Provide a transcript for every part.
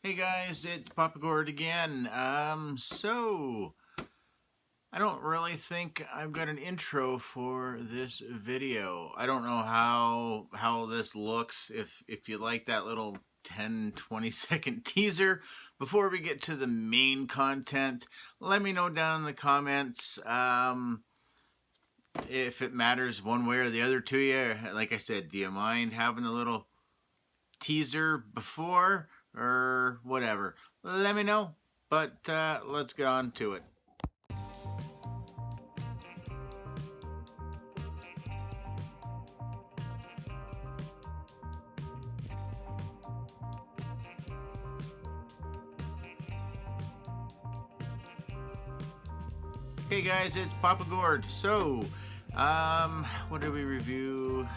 Hey guys, it's Papa Gord again. So I don't really think I've got an intro for this video. I don't know how this looks. If you like that little 10-20 second teaser before we get to the main content, let me know down in the comments if it matters one way or the other to you. Like I said, do you mind having a little teaser before or whatever? Let me know, but let's get on to it. Hey guys, it's Papa Gord. So, what did we review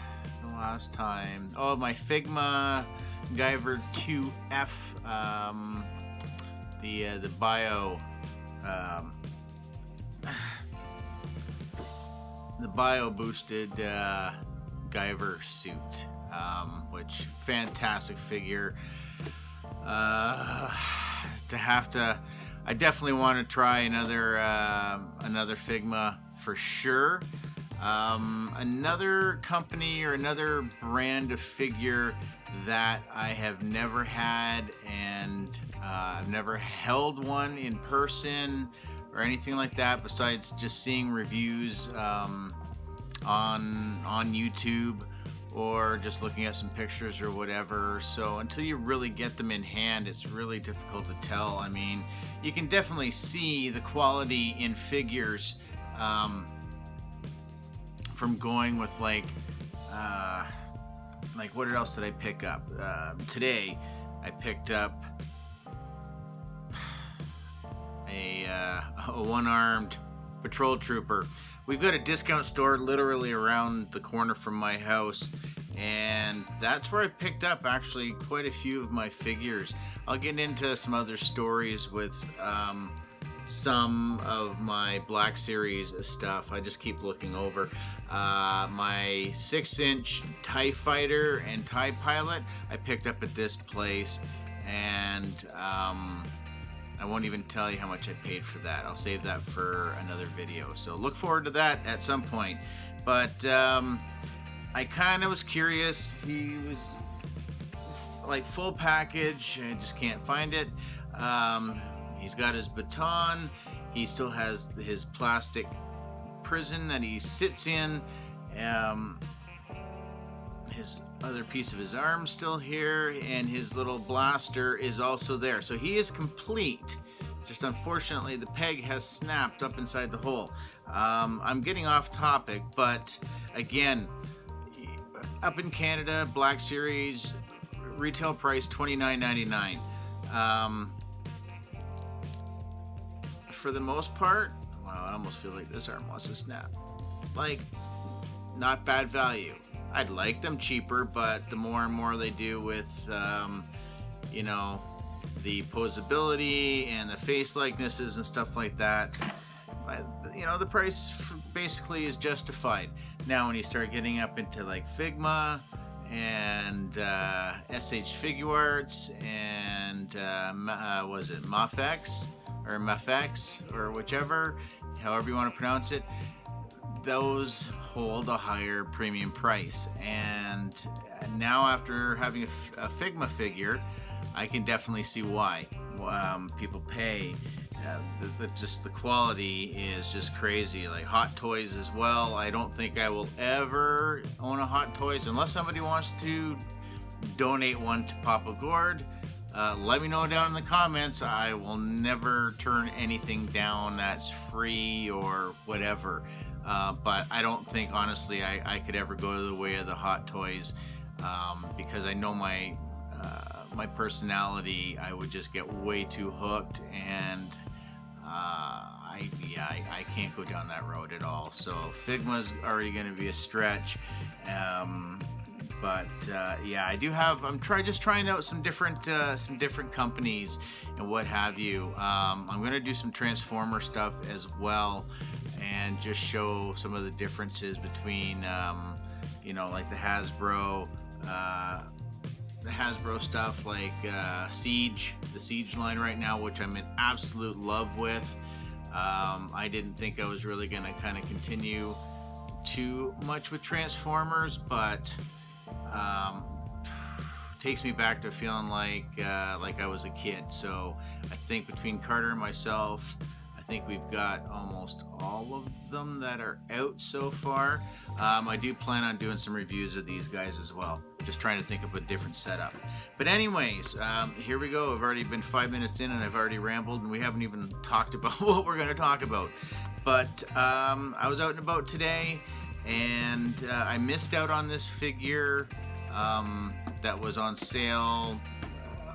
the last time? Oh, my Figma Guyver 2F, the bio, the bio boosted Guyver suit, which fantastic figure. I definitely want to try another Figma for sure. Another company or another brand of figure that I have never had, and I've never held one in person or anything like that besides just seeing reviews on YouTube or just looking at some pictures or whatever. So until you really get them in hand, it's really difficult to tell. I mean, you can definitely see the quality in figures from going with like what else did I pick up? Today I picked up a one-armed patrol trooper. We've got a discount store literally around the corner from my house, and that's where I picked up actually quite a few of my figures. I'll get into some other stories with some of my Black Series stuff. I just keep looking over. My 6-inch TIE Fighter and TIE Pilot I picked up at this place, and I won't even tell you how much I paid for that. I'll save that for another video. So look forward to that at some point. But I kind of was curious. He was like full package. I just can't find it. He's got his baton. He still has his plastic prison that he sits in. His other piece of his arm still here, and his little blaster is also there. So he is complete. Just unfortunately the peg has snapped up inside the hole. I'm getting off topic, but again, up in Canada, Black Series retail price $29.99. For the most part, wow, I almost feel like this arm wants to snap. Like, not bad value. I'd like them cheaper, but the more and more they do with, you know, the posability and the face likenesses and stuff like that, you know, the price basically is justified. Now, when you start getting up into like Figma and SH Figuarts and was it Mafex or whichever, however you want to pronounce it, those hold a higher premium price. And now, after having a Figma figure, I can definitely see why people pay. Just the quality is just crazy. Like Hot Toys as well. I don't think I will ever own a Hot Toys unless somebody wants to donate one to Papa Gord. Let me know down in the comments. I will never turn anything down that's free or whatever. But I don't think, honestly, I could ever go to the way of the Hot Toys, because I know my personality. I would just get way too hooked, and I can't go down that road at all. So Figma's already going to be a stretch. But yeah, I do have. I'm just trying out some different companies and what have you. I'm going to do some Transformer stuff as well, and just show some of the differences between, you know, like the Hasbro the Hasbro stuff like Siege, the Siege line right now, which I'm in absolute love with. I didn't think I was really going to kind of continue too much with Transformers, but takes me back to feeling like I was a kid. So I think between Carter and myself, I think we've got almost all of them that are out so far. I do plan on doing some reviews of these guys as well. Just trying to think of a different setup. But anyways, here we go. I've already been 5 minutes in and I've already rambled, and we haven't even talked about what we're going to talk about. But I was out and about today, and I missed out on this figure that was on sale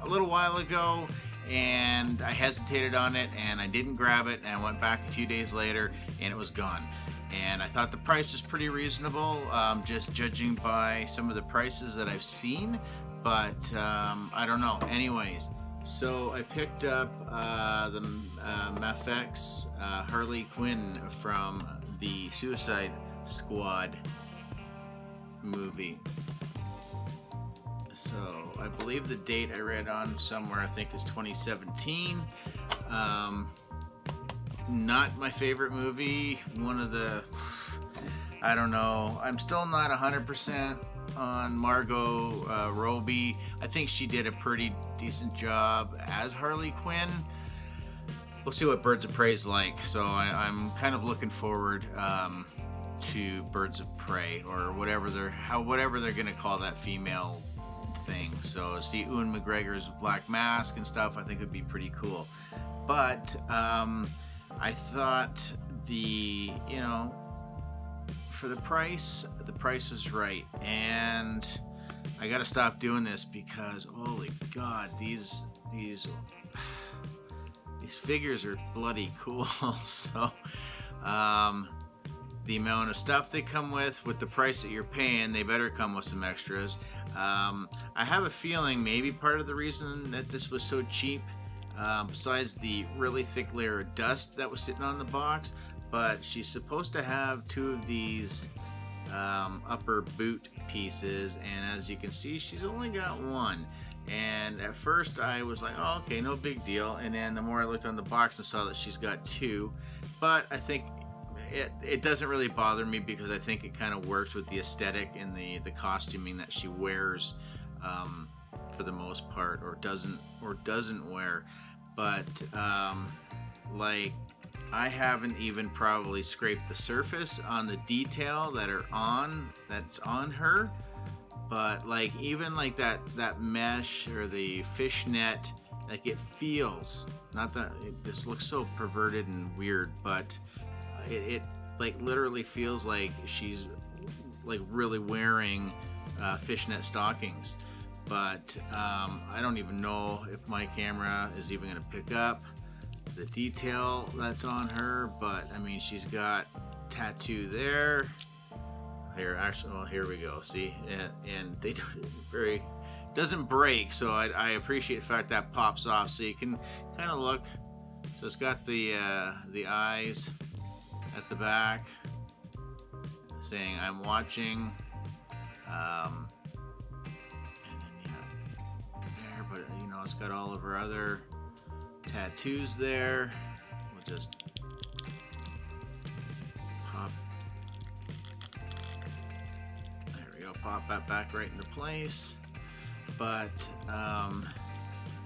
a little while ago, and I hesitated on it and I didn't grab it, and I went back a few days later and it was gone. And I thought the price was pretty reasonable, just judging by some of the prices that I've seen, but I don't know. Anyways, so I picked up the Mafex Harley Quinn from the Suicide Squad movie. So I believe the date I read on somewhere, I think, is 2017. Not my favorite movie. One of the, I don't know. I'm still not 100% on Margot Robbie. I think she did a pretty decent job as Harley Quinn. We'll see what Birds of Prey is like. So I'm kind of looking forward to Birds of Prey, or whatever they're gonna call that female thing. So see Ewan McGregor's Black Mask and stuff, I think would be pretty cool. But I thought for the price was right, and I gotta stop doing this because holy God, these figures are bloody cool. So the amount of stuff they come with the price that you're paying, they better come with some extras. I have a feeling maybe part of the reason that this was so cheap, besides the really thick layer of dust that was sitting on the box, but she's supposed to have 2 of these upper boot pieces, and as you can see, she's only got 1. And at first I was like, oh, okay, no big deal. And then the more I looked on the box and saw that she's got 2, but I think it doesn't really bother me because I think it kind of works with the aesthetic and the costuming that she wears for the most part, or doesn't wear. But like, I haven't even probably scraped the surface on the detail that's on her. But like, even like that mesh or the fishnet, like, it feels, not that this looks so perverted and weird, but it like literally feels like she's like really wearing fishnet stockings. But I don't even know if my camera is even going to pick up the detail that's on her. But I mean, she's got tattoo there. Here, actually, well, here we go. See, and they doesn't break, so I appreciate the fact that pops off, so you can kind of look. So it's got the eyes at the back saying I'm watching, and then there, but it's got all of her other tattoos there. We'll just pop, there we go, pop that back right into place. But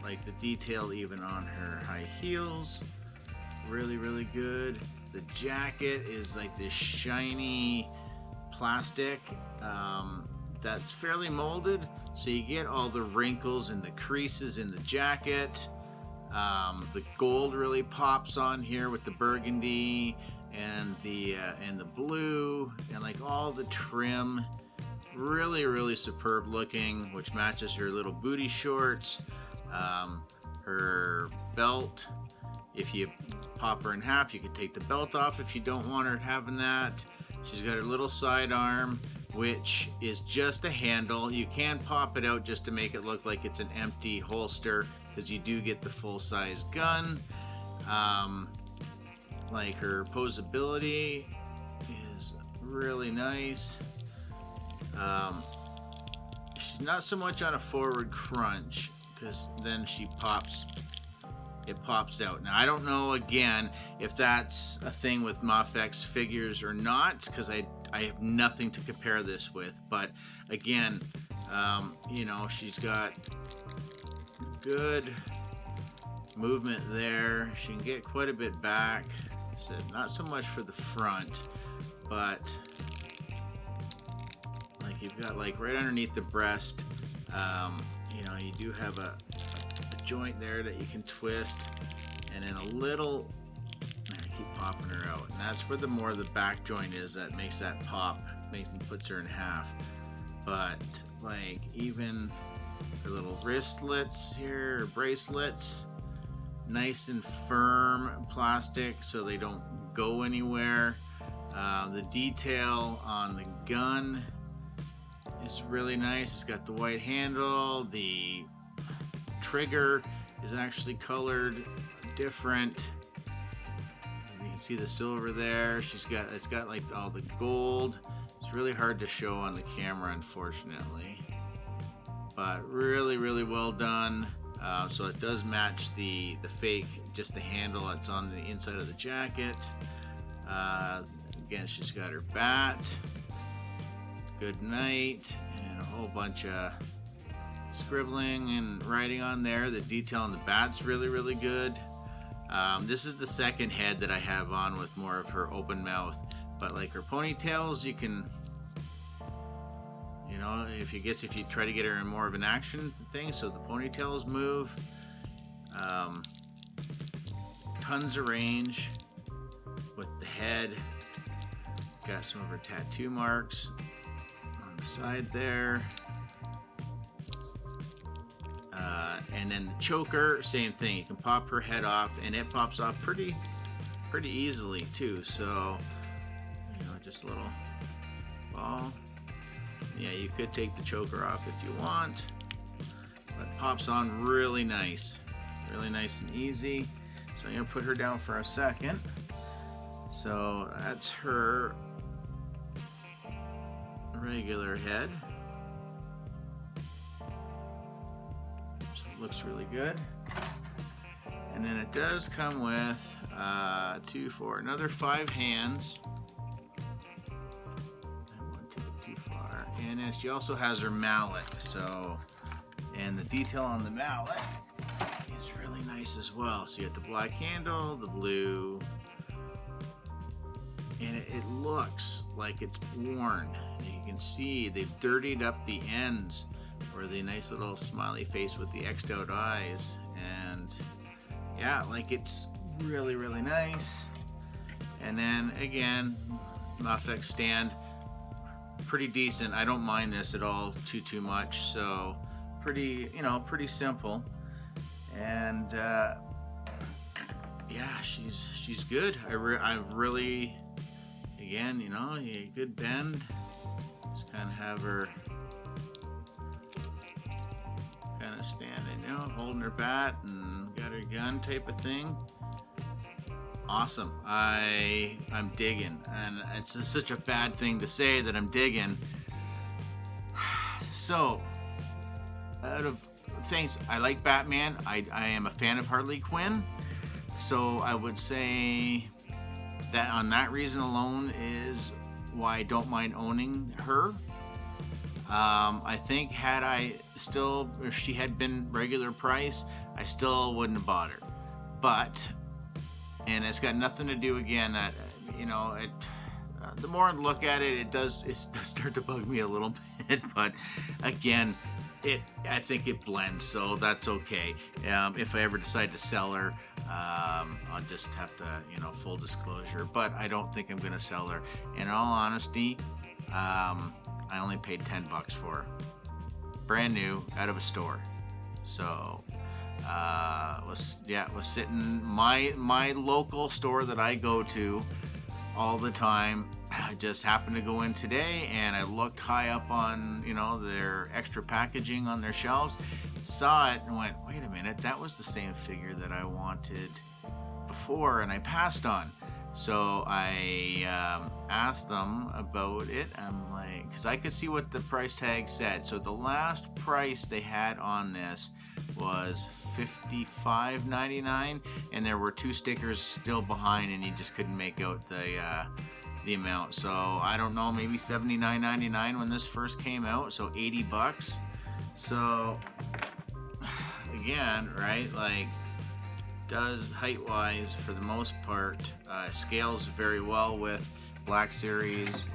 like the detail even on her high heels, really good. The jacket is like this shiny plastic that's fairly molded, so you get all the wrinkles and the creases in the jacket. The gold really pops on here with the burgundy and the blue, and like all the trim, really superb looking, which matches her little booty shorts. Her belt, if you pop her in half, you could take the belt off if you don't want her having that. She's got her little sidearm, which is just a handle. You can pop it out just to make it look like it's an empty holster, because you do get the full-size gun. Like, her posability is really nice. She's not so much on a forward crunch, because then she pops. It pops out. Now I don't know again if that's a thing with Mafex figures or not, because I have nothing to compare this with. But again, you know, she's got good movement there. She can get quite a bit back. So not so much for the front, but like you've got like right underneath the breast, you know, you do have a joint there that you can twist, and then a little, I keep popping her out, and that's where the more the back joint is that makes that pop, puts her in half. But like even her little wristlets here, or bracelets, nice and firm plastic so they don't go anywhere. The detail on the gun is really nice. It's got the white handle. The trigger is actually colored different. You can see the silver there. It's got like all the gold. It's really hard to show on the camera, unfortunately, but really, really well done. So it does match the fake, just the handle that's on the inside of the jacket. Again, she's got her bat, good night, and a whole bunch of scribbling and writing on there. The detail on the bat's really, really good. This is the second head that I have on with more of her open mouth, but like her ponytails, you can, you know, if you try to get her in more of an action thing, so the ponytails move. Tons of range with the head. Got some of her tattoo marks on the side there. And then the choker, same thing. You can pop her head off, and it pops off pretty easily too. So, you know, just a little ball. Yeah, you could take the choker off if you want, but it pops on really nice and easy. So I'm gonna put her down for a second. So that's her regular head. So it looks really good. And then it does come with 2, 4, another 5 hands. And then she also has her mallet, so, and the detail on the mallet is really nice as well. So you have the black handle, the blue, and it looks like it's worn. You can see they've dirtied up the ends, or the nice little smiley face with the X'd out eyes, and yeah, like it's really, really nice. And then again, Mafex stand. Pretty decent. I don't mind this at all too much. So pretty, you know, pretty simple. And yeah, she's good. I really, again, you know, a good bend. Just kind of have her kind of standing, you know, holding her bat and got her gun type of thing. Awesome. I'm digging, and it's such a bad thing to say that I'm digging. So, out of things, I like Batman. I am a fan of Harley Quinn, so I would say that on that reason alone is why I don't mind owning her. I think if she had been regular price, I still wouldn't have bought her. But, and it's got nothing to do, again, that, you know, the more I look at it, it does start to bug me a little bit. But again, I think it blends, so that's okay. If I ever decide to sell her, I'll just have to, you know, full disclosure. But I don't think I'm going to sell her. In all honesty, I only paid $10 for her, brand new, out of a store. So was sitting my local store that I go to all the time. I just happened to go in today, and I looked high up on, you know, their extra packaging on their shelves, saw it and went, wait a minute, that was the same figure that I wanted before and I passed on. So I asked them about it. I'm like, because I could see what the price tag said. So the last price they had on this was $55.99, and there were 2 stickers still behind, and you just couldn't make out the amount. So I don't know, maybe $79.99 when this first came out. So $80. So again, right, like, does height-wise for the most part, scales very well with Black Series,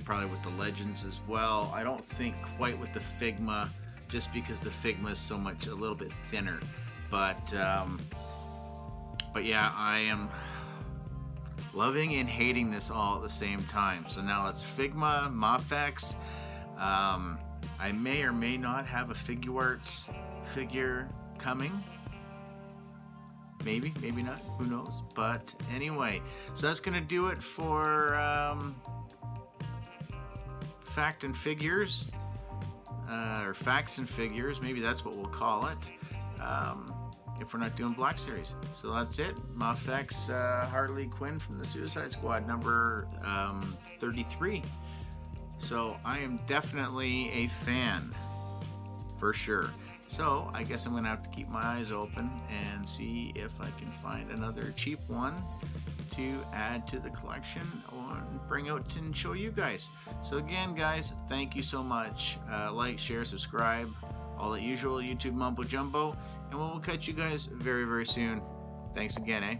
probably with the Legends as well. I don't think quite with the Figma, just because the Figma is a little bit thinner. But yeah, I am loving and hating this all at the same time. So now it's Figma, Mafex. I may or may not have a Figuarts figure coming. Maybe, maybe not, who knows. But anyway, so that's gonna do it for Fact and Figures, or Facts and Figures, maybe that's what we'll call it, if we're not doing Black Series. So that's it. Mafex Harley Quinn from the Suicide Squad, number 33. So I am definitely a fan, for sure. So I guess I'm going to have to keep my eyes open and see if I can find another cheap one to add to the collection or bring out and show you guys. So again, guys, thank you so much. Like, share, subscribe, all that usual YouTube mumbo jumbo, and we'll catch you guys very, very soon. Thanks again, eh?